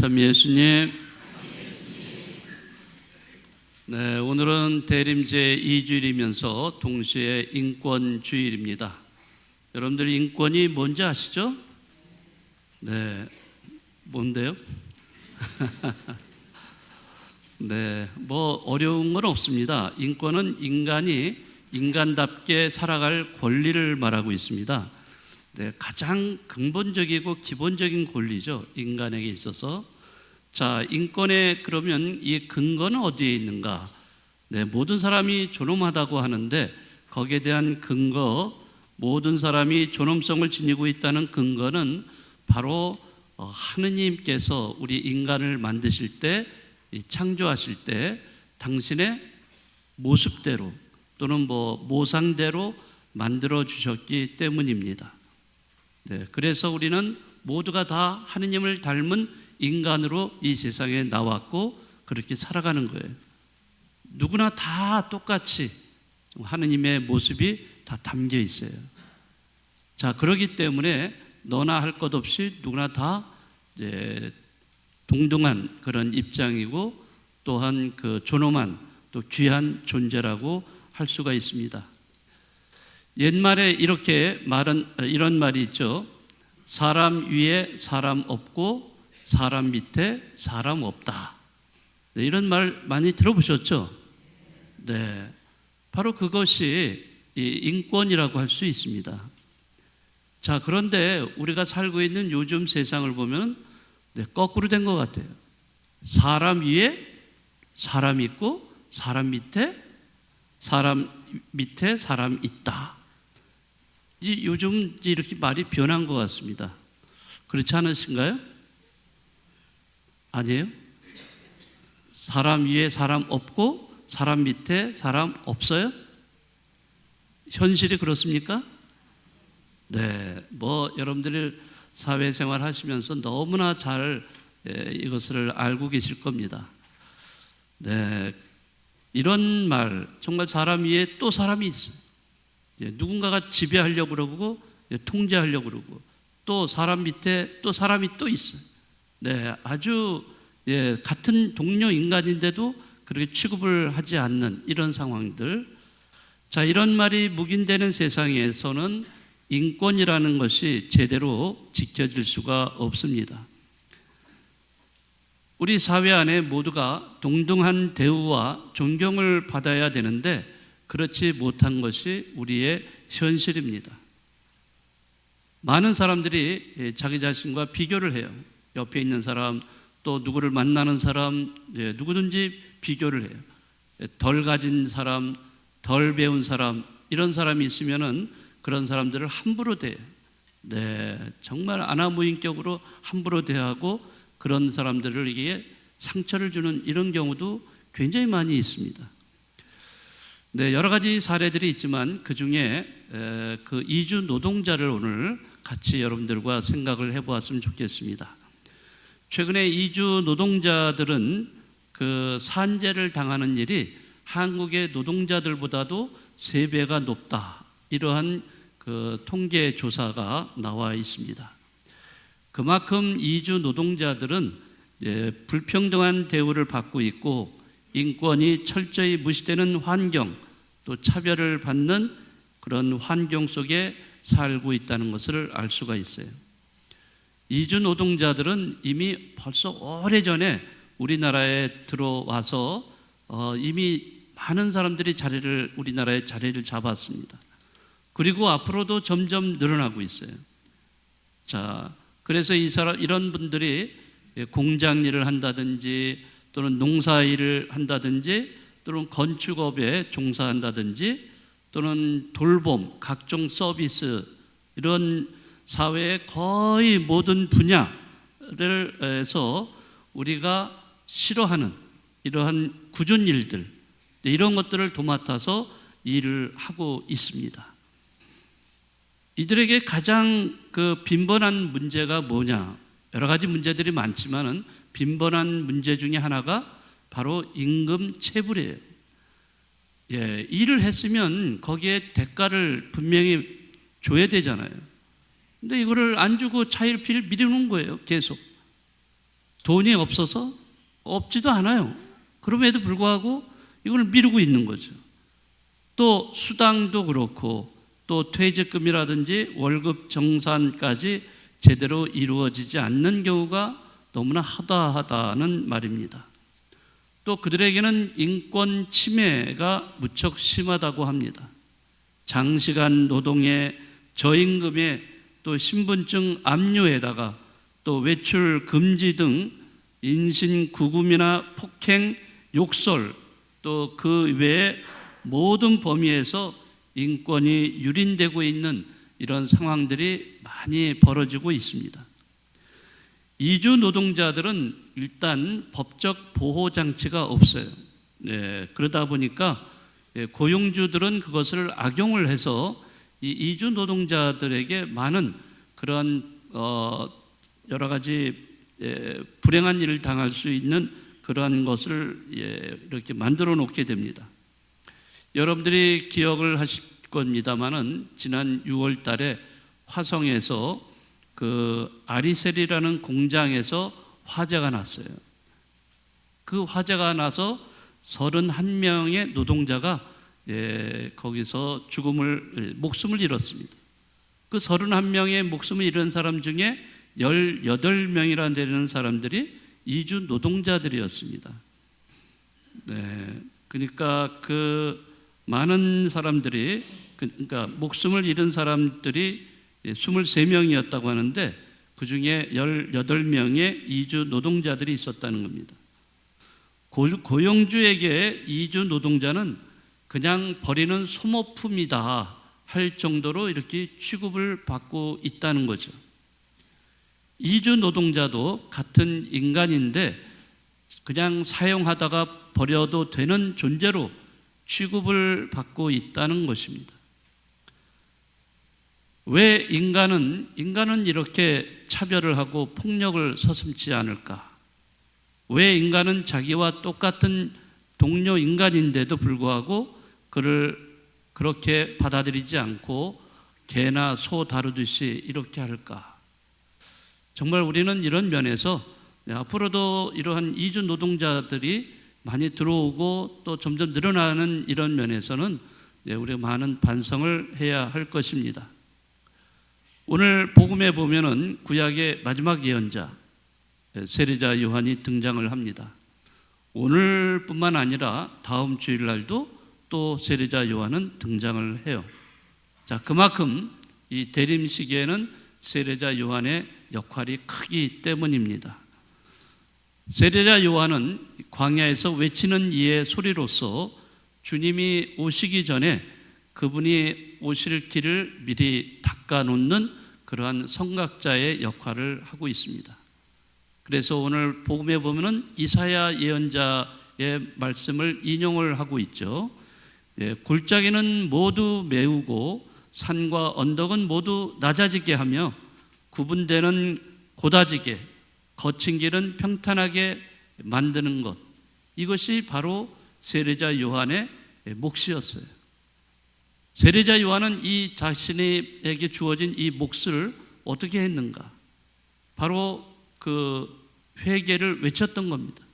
참 예수님. 네, 오늘은 대림제 2주일이면서 동시에 인권주일입니다. 여러분들 인권이 뭔지 아시죠? 네, 뭔데요? 네, 뭐 어려운 건 없습니다. 인권은 인간이 인간답게 살아갈 권리를 말하고 있습니다. 네, 가장 근본적이고 기본적인 권리죠, 인간에게 있어서. 자, 인권의 그러면 이 근거는 어디에 있는가? 네, 모든 사람이 존엄하다고 하는데 거기에 대한 근거, 모든 사람이 존엄성을 지니고 있다는 근거는 바로 하느님께서 우리 인간을 만드실 때, 창조하실 때 당신의 모습대로 또는 모상대로 만들어 주셨기 때문입니다. 네, 그래서 우리는 모두가 다 하느님을 닮은 인간으로 이 세상에 나왔고 그렇게 살아가는 거예요. 누구나 다 똑같이 하느님의 모습이 다 담겨 있어요. 자, 그렇기 때문에 너나 할 것 없이 누구나 다 동등한 그런 입장이고 또한 그 존엄한 또 귀한 존재라고 할 수가 있습니다. 옛말에 이런 말이 있죠. 사람 위에 사람 없고 사람 밑에 사람 없다. 네, 이런 말 많이 들어보셨죠? 네, 바로 그것이 인권이라고 할 수 있습니다. 자, 그런데 우리가 살고 있는 요즘 세상을 보면 거꾸로 된 것 같아요. 사람 위에 사람 있고 사람 밑에 사람 있다. 요즘 이렇게 말이 변한 것 같습니다. 그렇지 않으신가요? 아니에요? 사람 위에 사람 없고 사람 밑에 사람 없어요? 현실이 그렇습니까? 네, 여러분들이 사회생활 하시면서 너무나 잘 이것을 알고 계실 겁니다. 네, 이런 말, 정말 사람 위에 또 사람이 있어요. 누군가가 지배하려고 그러고 통제하려고 그러고 또 사람 밑에 또 사람이 또 있어요. 네, 아주 같은 동료 인간인데도 그렇게 취급을 하지 않는 이런 상황들. 자, 이런 말이 묵인되는 세상에서는 인권이라는 것이 제대로 지켜질 수가 없습니다. 우리 사회 안에 모두가 동등한 대우와 존경을 받아야 되는데 그렇지 못한 것이 우리의 현실입니다. 많은 사람들이 자기 자신과 비교를 해요. 옆에 있는 사람, 또 누구를 만나는 사람, 누구든지 비교를 해요. 덜 가진 사람, 덜 배운 사람, 이런 사람이 있으면은 그런 사람들을 함부로 대해요. 네, 정말 아나무인격으로 함부로 대하고 그런 사람들에게 상처를 주는 이런 경우도 굉장히 많이 있습니다. 네, 여러 가지 사례들이 있지만 그 중에 그 이주 노동자를 오늘 같이 여러분들과 생각을 해보았으면 좋겠습니다. 최근에 이주 노동자들은 그 산재를 당하는 일이 한국의 노동자들보다도 3배가 높다. 이러한 그 통계 조사가 나와 있습니다. 그만큼 이주 노동자들은 불평등한 대우를 받고 있고 인권이 철저히 무시되는 환경, 또 차별을 받는 그런 환경 속에 살고 있다는 것을 알 수가 있어요. 이주 노동자들은 이미 벌써 오래전에 우리나라에 들어와서 이미 많은 사람들이 우리나라에 자리를 잡았습니다. 그리고 앞으로도 점점 늘어나고 있어요. 자, 그래서 이런 분들이 공장 일을 한다든지 또는 농사 일을 한다든지 또는 건축업에 종사한다든지 또는 돌봄, 각종 서비스, 이런 사회의 거의 모든 분야를 해서 우리가 싫어하는 이러한 굳은 일들, 이런 것들을 도맡아서 일을 하고 있습니다. 이들에게 가장 빈번한 문제가 뭐냐? 여러 가지 문제들이 많지만은 빈번한 문제 중에 하나가 바로 임금 체불이에요. 일을 했으면 거기에 대가를 분명히 줘야 되잖아요. 근데 이거를 안 주고 차일피일 미루는 거예요, 계속. 돈이 없어서 없지도 않아요. 그럼에도 불구하고 이걸 미루고 있는 거죠. 또 수당도 그렇고 또 퇴직금이라든지 월급 정산까지 제대로 이루어지지 않는 경우가 너무나 허다하다는 말입니다. 또 그들에게는 인권 침해가 무척 심하다고 합니다. 장시간 노동에 저임금에 또 신분증 압류에다가 또 외출 금지 등 인신구금이나 폭행, 욕설 또 그 외에 모든 범위에서 인권이 유린되고 있는 이런 상황들이 많이 벌어지고 있습니다. 이주 노동자들은 일단 법적 보호 장치가 없어요. 그러다 보니까 고용주들은 그것을 악용을 해서 이 이주 노동자들에게 많은 그런 여러 가지 불행한 일을 당할 수 있는 그러한 것을 이렇게 만들어 놓게 됩니다. 여러분들이 기억을 하실 겁니다만은 지난 6월 달에 화성에서 그 아리셀이라는 공장에서 화재가 났어요. 그 화재가 나서 31명의 노동자가 거기서 목숨을 잃었습니다. 그 31명의 목숨을 잃은 사람 중에 18명이나 되는 사람들이 이주 노동자들이었습니다. 그러니까 그 많은 사람들이 그러니까 목숨을 잃은 사람들이 23명이었다고 하는데 그 중에 18명의 이주 노동자들이 있었다는 겁니다. 고용주에게 이주 노동자는 그냥 버리는 소모품이다 할 정도로 이렇게 취급을 받고 있다는 거죠. 이주 노동자도 같은 인간인데 그냥 사용하다가 버려도 되는 존재로 취급을 받고 있다는 것입니다. 왜 인간은 이렇게 차별을 하고 폭력을 서슴지 않을까? 왜 인간은 자기와 똑같은 동료 인간인데도 불구하고 그를 그렇게 받아들이지 않고 개나 소 다루듯이 이렇게 할까? 정말 우리는 이런 면에서 앞으로도 이러한 이주 노동자들이 많이 들어오고 또 점점 늘어나는 이런 면에서는 우리가 많은 반성을 해야 할 것입니다. 오늘 복음에 보면은 구약의 마지막 예언자 세례자 요한이 등장을 합니다. 오늘뿐만 아니라 다음 주일날도 또 세례자 요한은 등장을 해요. 자, 그만큼 이 대림 시기에는 세례자 요한의 역할이 크기 때문입니다. 세례자 요한은 광야에서 외치는 이의 소리로서 주님이 오시기 전에 그분이 오실 길을 미리 닦아놓는 그러한 선각자의 역할을 하고 있습니다. 그래서 오늘 복음에 보면은 이사야 예언자의 말씀을 인용을 하고 있죠. 골짜기는 모두 메우고 산과 언덕은 모두 낮아지게 하며 구분되는 고다지게 거친 길은 평탄하게 만드는 것, 이것이 바로 세례자 요한의 몫이었어요. 세례자 요한은 이 자신에게 주어진 이 몫을 어떻게 했는가? 바로 그 회개를 외쳤던 겁니다.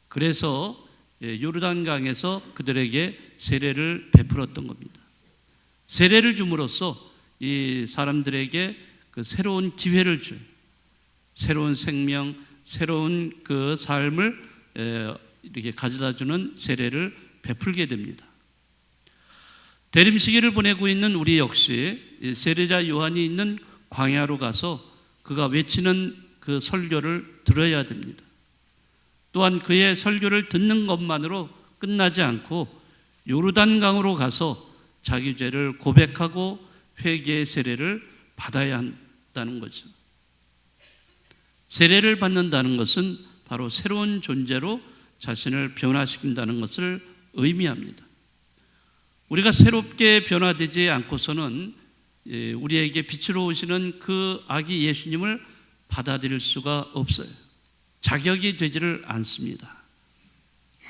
그래서 요르단강에서 그들에게 세례를 베풀었던 겁니다. 세례를 줌으로써 이 사람들에게 그 새로운 기회를 줘요. 새로운 생명, 새로운 그 삶을 이렇게 가져다 주는 세례를 베풀게 됩니다. 대림 시기를 보내고 있는 우리 역시 세례자 요한이 있는 광야로 가서 그가 외치는 그 설교를 들어야 됩니다. 또한 그의 설교를 듣는 것만으로 끝나지 않고 요르단강으로 가서 자기 죄를 고백하고 회개의 세례를 받아야 한다는 거죠. 세례를 받는다는 것은 바로 새로운 존재로 자신을 변화시킨다는 것을 의미합니다. 우리가 새롭게 변화되지 않고서는 우리에게 빛으로 오시는 그 아기 예수님을 받아들일 수가 없어요. 자격이 되지를 않습니다.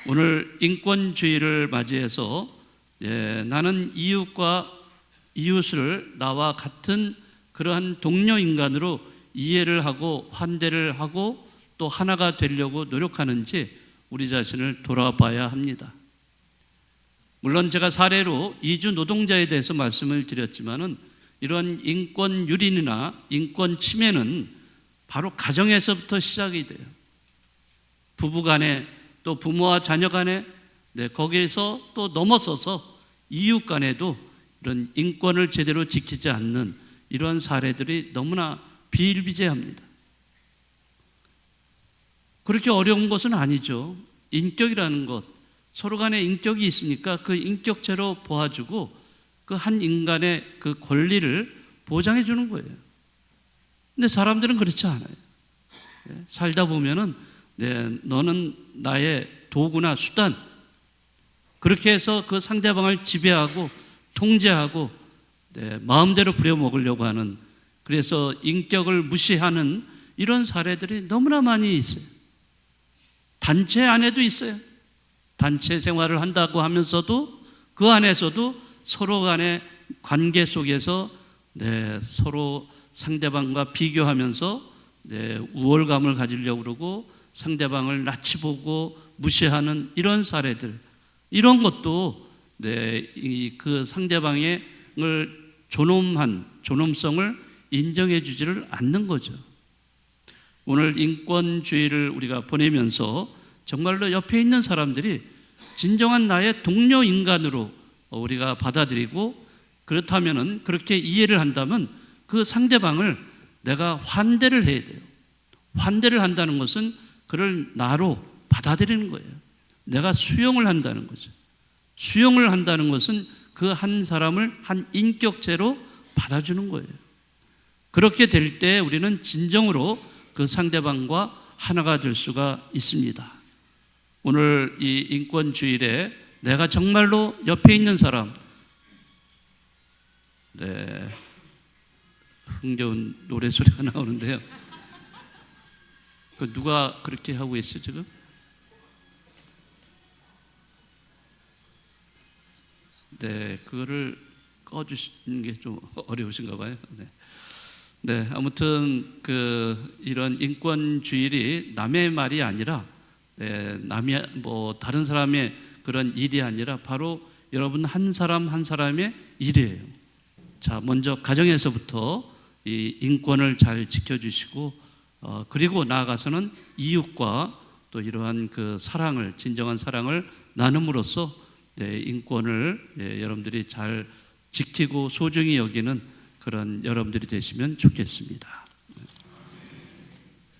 오늘 인권주의를 맞이해서 나는 이웃을 나와 같은 그러한 동료 인간으로 이해를 하고 환대를 하고 또 하나가 되려고 노력하는지 우리 자신을 돌아봐야 합니다. 물론 제가 사례로 이주 노동자에 대해서 말씀을 드렸지만은 이런 인권 유린이나 인권 침해는 바로 가정에서부터 시작이 돼요. 부부 간에 또 부모와 자녀 간에 거기에서 또 넘어서서 이웃 간에도 이런 인권을 제대로 지키지 않는 이러한 사례들이 너무나 비일비재합니다. 그렇게 어려운 것은 아니죠. 인격이라는 것, 서로 간에 인격이 있으니까 그 인격체로 보아주고 그 한 인간의 그 권리를 보장해 주는 거예요. 근데 사람들은 그렇지 않아요. 살다 보면은 너는 나의 도구나 수단, 그렇게 해서 그 상대방을 지배하고 통제하고 마음대로 부려먹으려고 하는, 그래서 인격을 무시하는 이런 사례들이 너무나 많이 있어요. 단체 안에도 있어요. 단체 생활을 한다고 하면서도 그 안에서도 서로 간의 관계 속에서 서로 상대방과 비교하면서 우월감을 가지려고 그러고 상대방을 낯이 보고 무시하는 이런 사례들, 이런 것도 그 상대방의 존엄성을 인정해 주지를 않는 거죠. 오늘 인권주의를 우리가 보내면서 정말로 옆에 있는 사람들이 진정한 나의 동료 인간으로 우리가 받아들이고, 그렇다면은 그렇게 이해를 한다면 그 상대방을 내가 환대를 해야 돼요. 환대를 한다는 것은 그를 나로 받아들이는 거예요. 내가 수용을 한다는 거죠. 수용을 한다는 것은 그 한 사람을 한 인격체로 받아주는 거예요. 그렇게 될 때 우리는 진정으로 그 상대방과 하나가 될 수가 있습니다. 오늘 이 인권주일에 내가 정말로 옆에 있는 사람, 흥겨운 노래소리가 나오는데요. 그 누가 그렇게 하고 있어요 지금? 그거를 꺼주시는 게 좀 어려우신가 봐요. 아무튼 이런 인권주일이 남의 말이 아니라 남이 다른 사람의 그런 일이 아니라 바로 여러분 한 사람 한 사람의 일이에요. 자, 먼저 가정에서부터 이 인권을 잘 지켜주시고 그리고 나아가서는 이웃과 또 이러한 그 사랑을, 진정한 사랑을 나눔으로써 인권을 여러분들이 잘 지키고 소중히 여기는 그런 여러분들이 되시면 좋겠습니다.